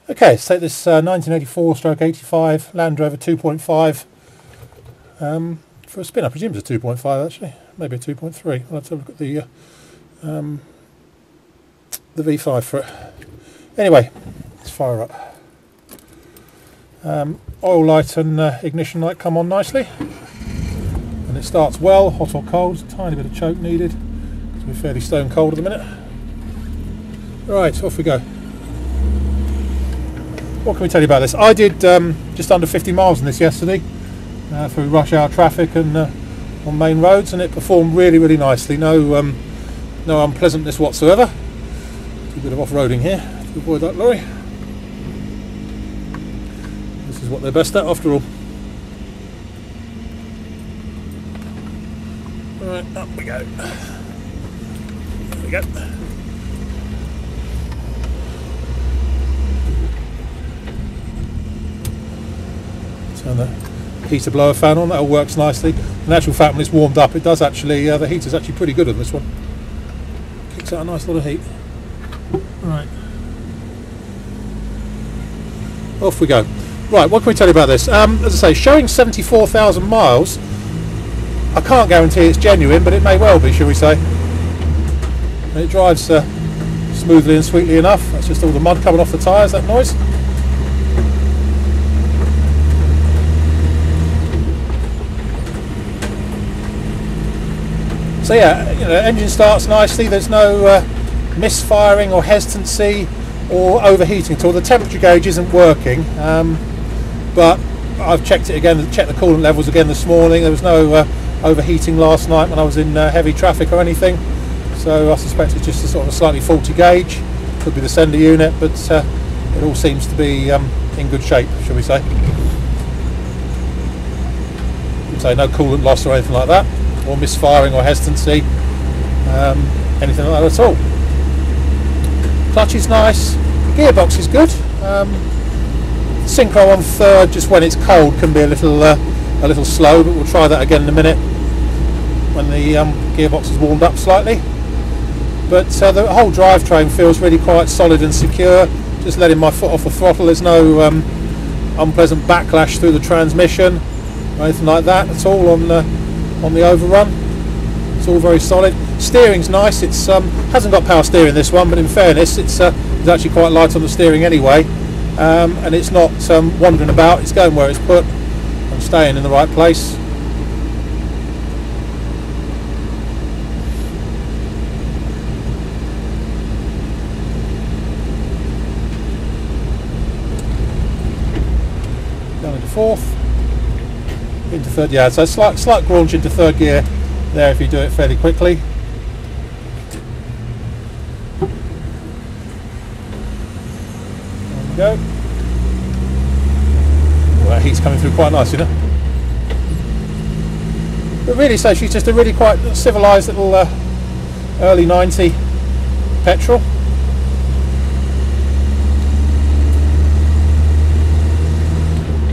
Okay, let's take this 1984/85 Land Rover 2.5 for a spin. I presume it's a 2.5 actually, maybe a 2.3. I'll have to look at the V5 for it. Anyway, let's fire up. Oil light and ignition light come on nicely, and it starts well, hot or cold. A tiny bit of choke needed because we're fairly stone cold at the minute. Right, off we go. What can we tell you about this? I did just under 50 miles in this yesterday through rush hour traffic and on main roads, and it performed really nicely. No unpleasantness whatsoever. A bit of off-roading here to avoid that lorry. This is what they're best at after all. Right, up we go. There we go. Turn the heater blower fan on, that all works nicely. In actual fact, when it's warmed up, it does actually, the heater's actually pretty good on this one. Kicks out a nice lot of heat. Right. Off we go. Right, what can we tell you about this? As I say, showing 74,000 miles. I can't guarantee it's genuine, but it may well be, shall we say. And it drives smoothly and sweetly enough. That's just all the mud coming off the tyres, that noise. So yeah, you know, engine starts nicely. There's no misfiring or hesitancy or overheating at all. The temperature gauge isn't working, but I've checked it again, checked the coolant levels again this morning. There was no overheating last night when I was in heavy traffic or anything, so I suspect it's just a sort of a slightly faulty gauge. Could be the sender unit, but it all seems to be in good shape, shall we say. So no coolant loss or anything like that, or misfiring or hesitancy, anything like that at all. Clutch is nice, gearbox is good. Synchro on third, just when it's cold, can be a little slow, but we'll try that again in a minute when the gearbox is warmed up slightly. But the whole drivetrain feels really quite solid and secure. Just letting my foot off the throttle, there's no unpleasant backlash through the transmission or anything like that at all on the overrun. It's all very solid. Steering's nice. It's hasn't got power steering, this one, but in fairness, it's actually quite light on the steering anyway, and it's not wandering about. It's going where it's put and staying in the right place. Down into fourth, into third. Yeah, so slight graunch into third gear there if you do it fairly quickly. There we go. Well, that heat's coming through quite nice, you know. But really, so she's just a really quite civilised little early 90 petrol.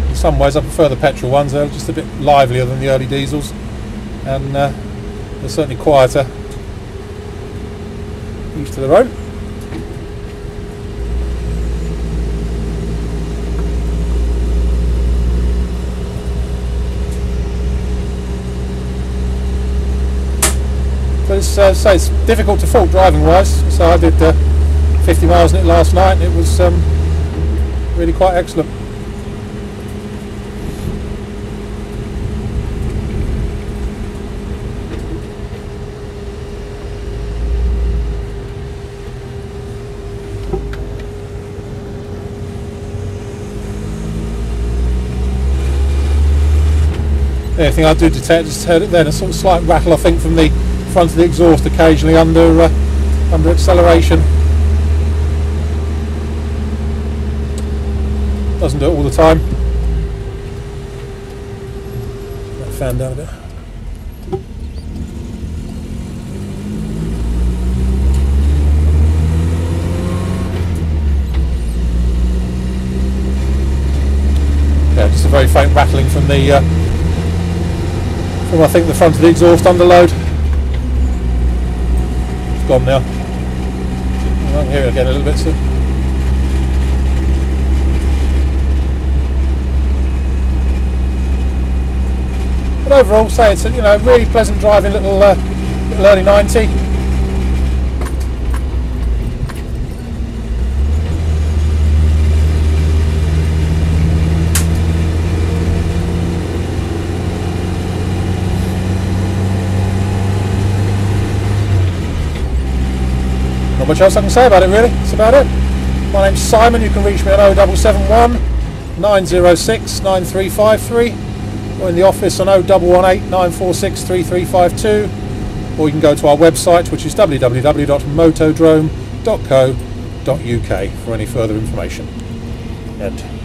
In some ways I prefer the petrol ones. They're just a bit livelier than the early diesels, and they're certainly quieter, each to their own. But it's difficult to fault driving wise, so I did 50 miles in it last night, and it was really quite excellent. The only thing I do detect, just heard it then, a sort of slight rattle I think from the front of the exhaust occasionally under acceleration. Doesn't do it all the time. That fan down a bit. Yeah, just a very faint rattling from the from I think the front of the exhaust under load. It's gone now. I can hear it again a little bit soon. But overall, say it's a really pleasant driving little early 90. Not much else I can say about it really. That's about it. My name's Simon. You can reach me on 0771 906 9353, or in the office on 0118 946 3352, or you can go to our website, which is www.motodrome.co.uk for any further information. End.